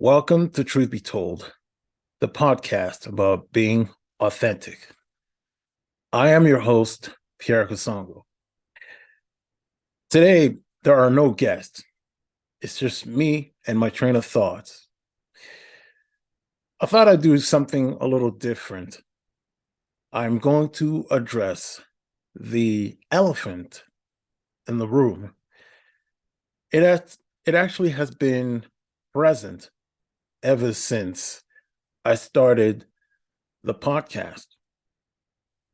Welcome to Truth Be Told, the podcast about being authentic. I am your host, Pierre Kasongo. Today, there are no guests. It's just me and my train of thoughts. I thought I'd do something a little different. I'm going to address the elephant in the room. It actually has been present ever since I started the podcast.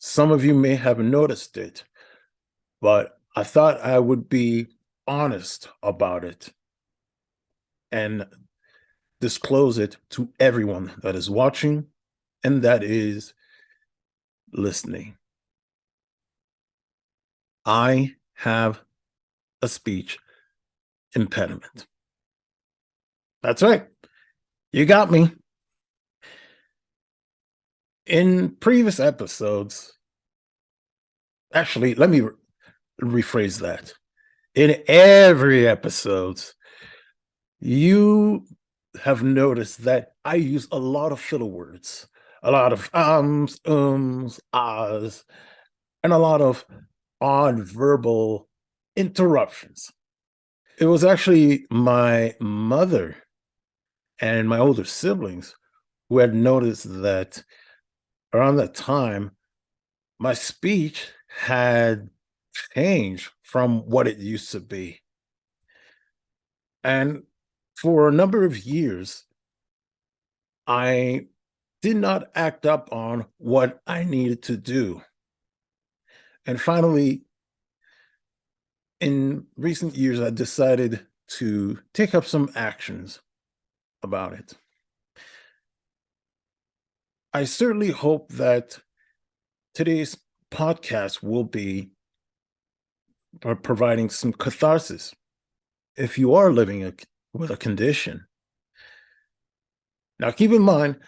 Some of you may have noticed it, but I thought I would be honest about it and disclose it to everyone that is watching and that is listening. I have a speech impediment. That's right. You got me. In previous episodes, actually, let me rephrase that. In every episode, you have noticed that I use a lot of filler words, a lot of ahs, and a lot of odd verbal interruptions. It was actually my mother and my older siblings who had noticed that around that time, my speech had changed from what it used to be. And for a number of years, I did not act up on what I needed to do. And finally, in recent years, I decided to take up some actions about it. I certainly hope that today's podcast will be providing some catharsis if you are living with a condition. Now, keep in mind,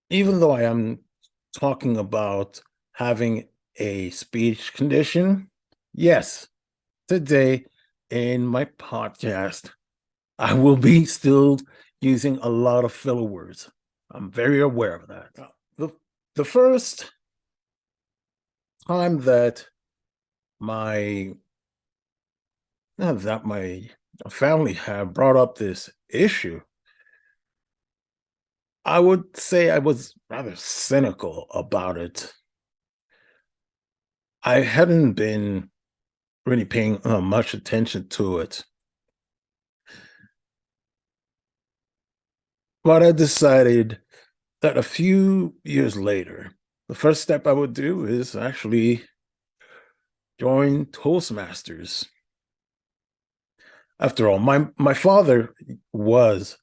even though I am talking about having a speech condition, yes, today in my podcast, I will be still using a lot of filler words. I'm very aware of that. The first time that my family had brought up this issue, I would say I was rather cynical about it. I hadn't been really paying much attention to it. But I decided that a few years later, the first step I would do is actually join Toastmasters. After all, my father was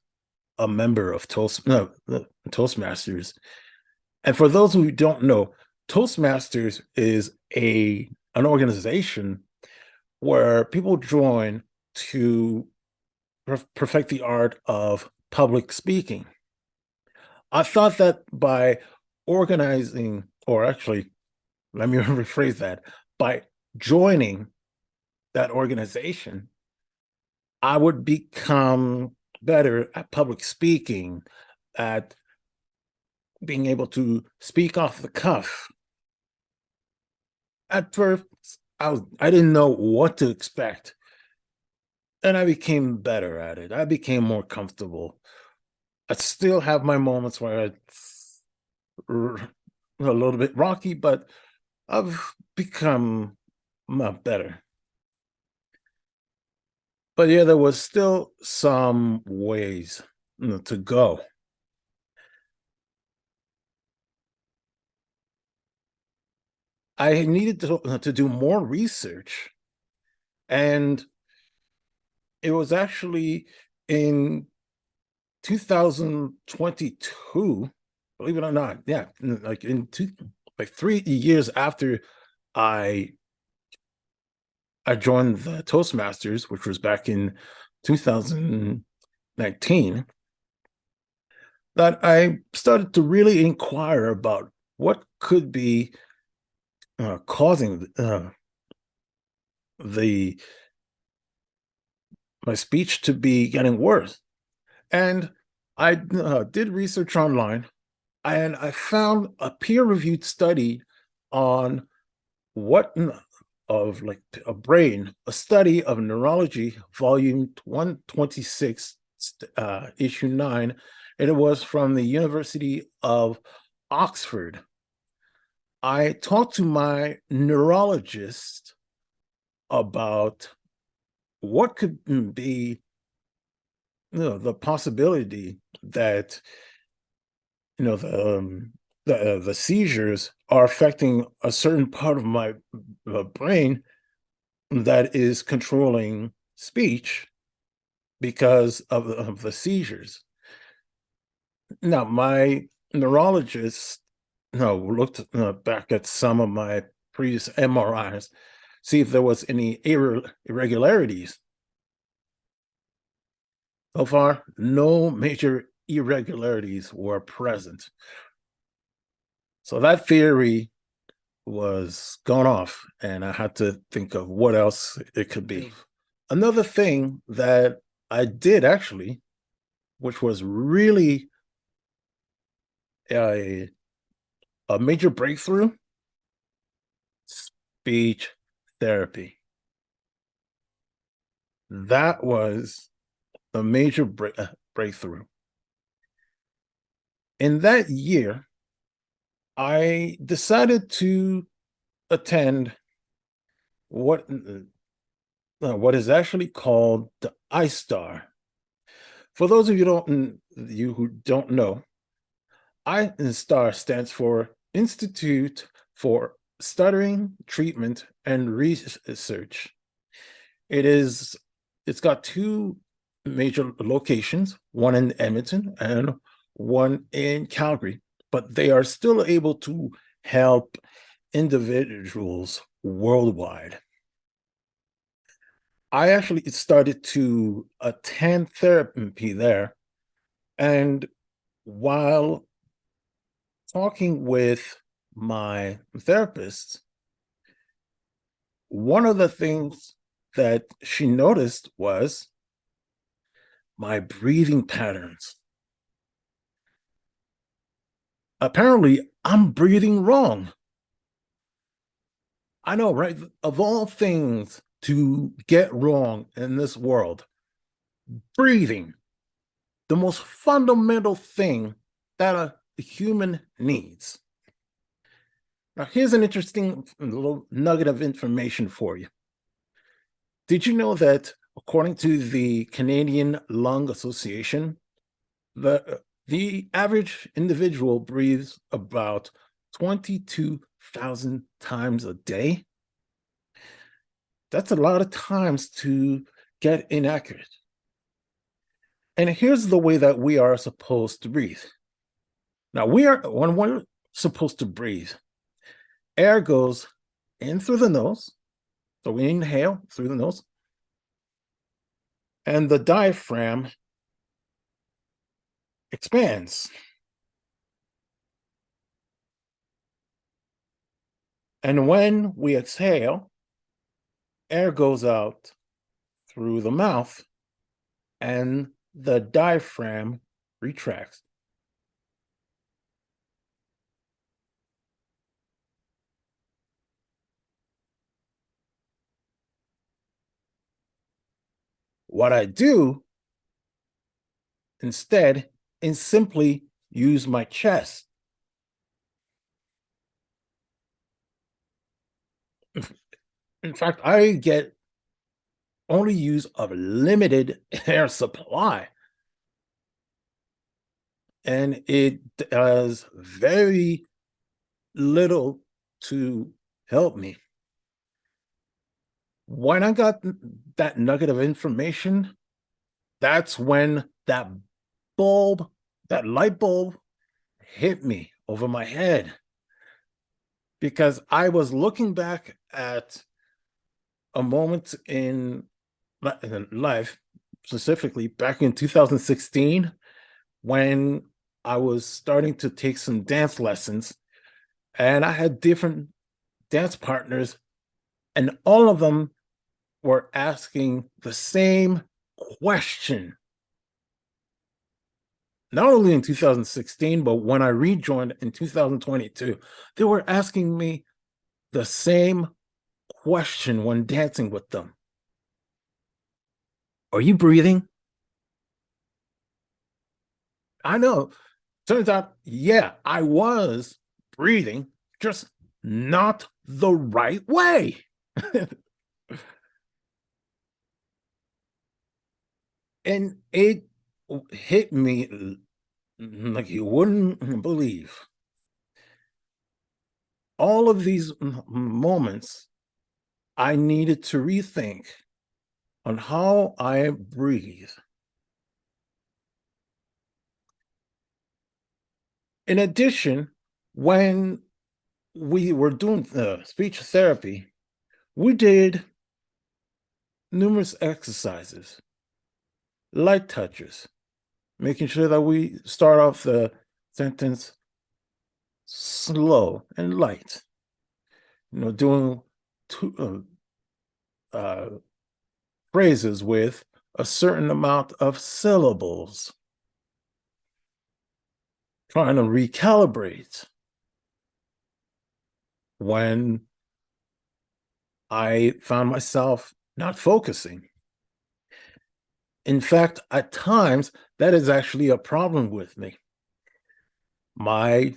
a member of Toastmasters. And for those who don't know, Toastmasters is an organization where people join to perfect the art of public speaking. I thought that by organizing, or actually, let me rephrase that, by joining that organization, I would become better at public speaking, at being able to speak off the cuff. At first, I didn't know what to expect. And I became better at it. I became more comfortable. I still have my moments where it's a little bit rocky, but I've become better. But yeah, there was still some ways to go. I needed to do more research. And it was actually in 2022, believe it or not. Yeah, like like 3 years after I joined the Toastmasters, which was back in 2019, that I started to really inquire about what could be causing the my speech to be getting worse. And I did research online, and I found a peer-reviewed study on what of like a brain, a study of neurology, volume 126, issue 9, and it was from the University of Oxford. I talked to my neurologist about what could be, the possibility that the seizures are affecting a certain part of my brain that is controlling speech because of the seizures. Now, my neurologist, looked back at some of my previous MRIs, see if there was any irregularities. So far, no major irregularities were present. So that theory was gone off, and I had to think of what else it could be. Another thing that I did actually, which was really a, a major breakthrough, speech therapy. That was a major breakthrough. In that year, I decided to attend what is actually called the iStar. For those of you who don't know, iStar stands for Institute for Stuttering Treatment and Research. It's got two major locations, one in Edmonton and one in Calgary, but they are still able to help individuals worldwide. I actually started to attend therapy there, and while talking with my therapist, one of the things that she noticed was my breathing patterns. Apparently, I'm breathing wrong. I know, right? Of all things to get wrong in this world, breathing, the most fundamental thing that a human needs. Now, here's an interesting little nugget of information for you. Did you know that according to the Canadian Lung Association, the average individual breathes about 22,000 times a day? That's a lot of times to get inaccurate. And here's the way that we are supposed to breathe. Now, when we're supposed to breathe, air goes in through the nose. So we inhale through the nose. And the diaphragm expands. And when we exhale, air goes out through the mouth and the diaphragm retracts. What I do instead is simply use my chest. In fact, I get only use of limited air supply, and it does very little to help me. When I got that nugget of information, that's when that light bulb hit me over my head, because I was looking back at a moment in life, specifically back in 2016, when I was starting to take some dance lessons, and I had different dance partners, and all of them were asking the same question. not only in 2016, but when I rejoined in 2022, they were asking me the same question when dancing with them. Are you breathing? I know. Turns out, yeah, I was breathing, just not the right way. And it hit me like you wouldn't believe. All of these moments, I needed to rethink on how I breathe. In addition, when we were doing speech therapy, we did numerous exercises, light touches, making sure that we start off the sentence slow and light. Doing two phrases with a certain amount of syllables, trying to recalibrate when I found myself not focusing. In fact, at times, that is actually a problem with me. My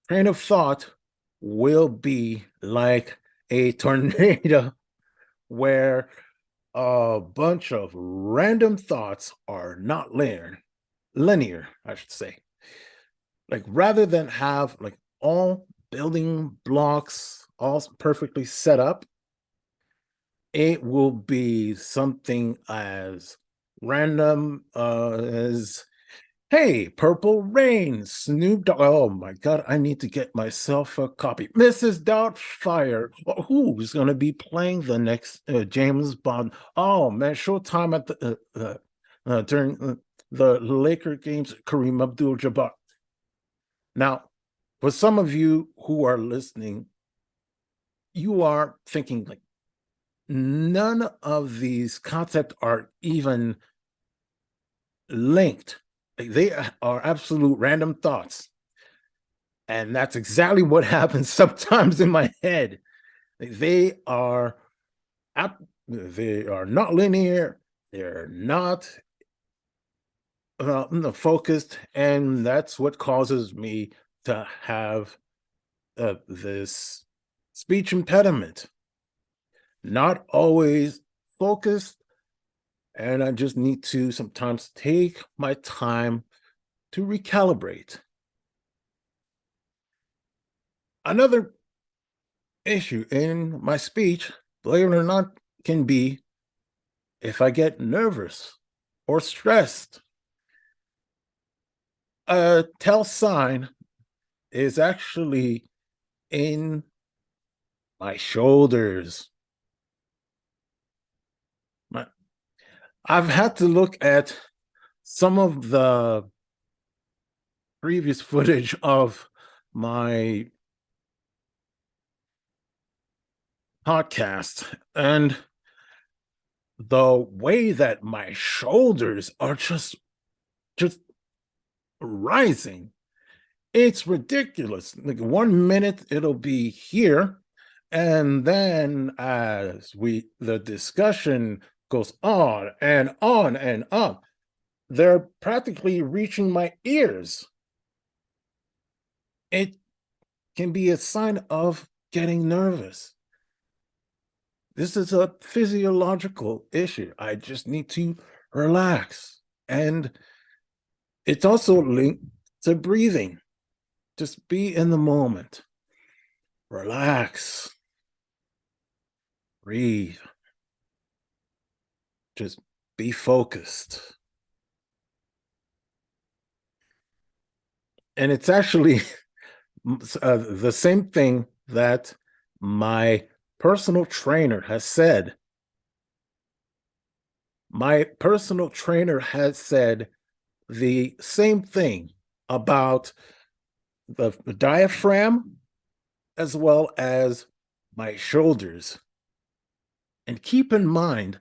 train of thought will be like a tornado where a bunch of random thoughts are not linear, I should say. Like rather than have like all building blocks all perfectly set up, it will be something as random as, hey, Purple Rain, Snoop Dogg. Oh my God, I need to get myself a copy. Mrs. Doubtfire. Who's going to be playing the next James Bond? Oh man, Showtime at the during the Laker games, Kareem Abdul-Jabbar. Now, for some of you who are listening, you are thinking like none of these concepts are even linked. They are absolute random thoughts. And that's exactly what happens sometimes in my head. They are they are not linear, they're not focused, and that's what causes me to have this speech impediment. Not always focused, and I just need to sometimes take my time to recalibrate. Another issue in my speech, believe it or not, can be if I get nervous or stressed. A tell sign is actually in my shoulders. I've had to look at some of the previous footage of my podcast, and the way that my shoulders are just rising, it's ridiculous. Like 1 minute it'll be here, and then as the discussion goes on and on and on, they're practically reaching my ears. It can be a sign of getting nervous. This is a physiological issue. I just need to relax. And it's also linked to breathing. Just be in the moment. Relax. Breathe. Just be focused. And it's actually the same thing that my personal trainer has said. My personal trainer has said the same thing about the diaphragm as well as my shoulders. And keep in mind,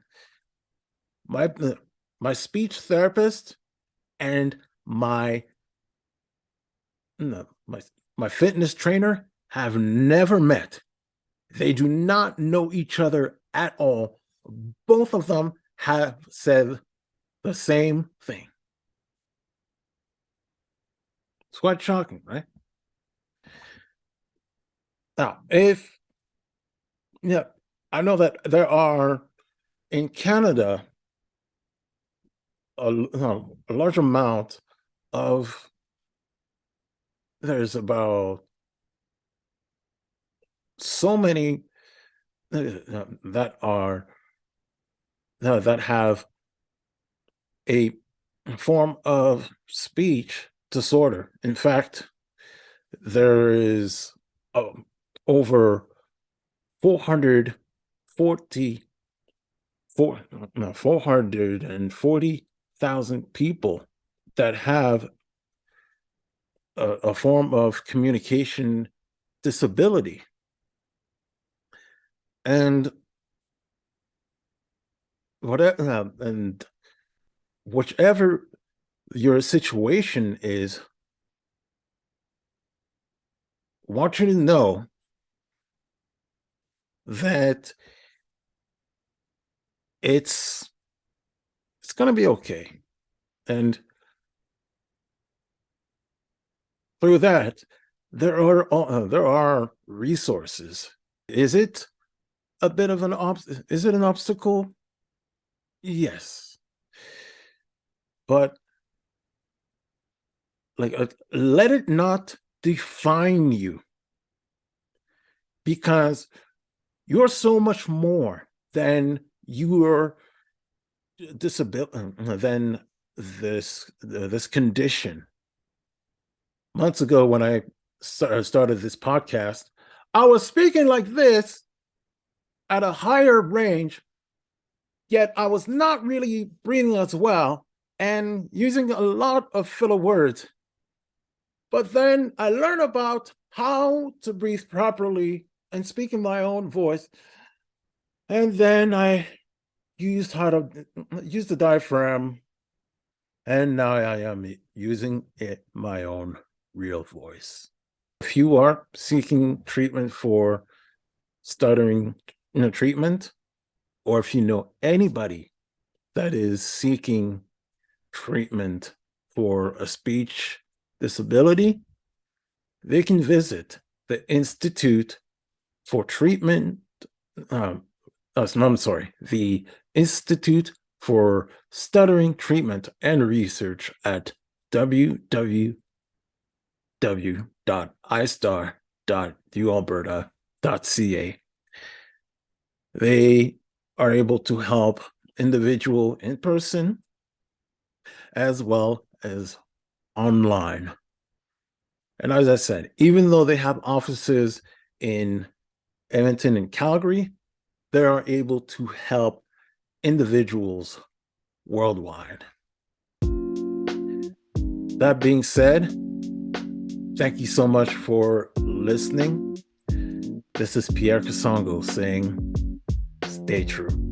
my speech therapist and my no, my fitness trainer have never met. They do not know each other at all. Both of them have said the same thing. It's quite shocking, right? Now, I know that there are in Canada a large amount of, there's about so many that are that have a form of speech disorder. In fact, there is over 440,000 people that have a form of communication disability. And whichever your situation is, I want you to know that it's going to be okay. And through that, there are resources. Is it a bit of is it an obstacle? Yes. But let it not define you, because you're so much more than your disability, than this condition. Months ago, when I started this podcast, I was speaking like this at a higher range, yet I was not really breathing as well and using a lot of filler words. But then I learned about how to breathe properly and speak in my own voice. And then I used how to use the diaphragm. And now I am using my own real voice. If you are seeking treatment for stuttering treatment, or if you know anybody that is seeking treatment for a speech disability, they can visit the Institute for Treatment. The Institute for Stuttering Treatment and Research at www.istar.ualberta.ca. They are able to help individual in person as well as online. And as I said, even though they have offices in Edmonton and Calgary, they are able to help individuals worldwide. That being said, thank you so much for listening. This is Pierre Kasongo saying, stay true.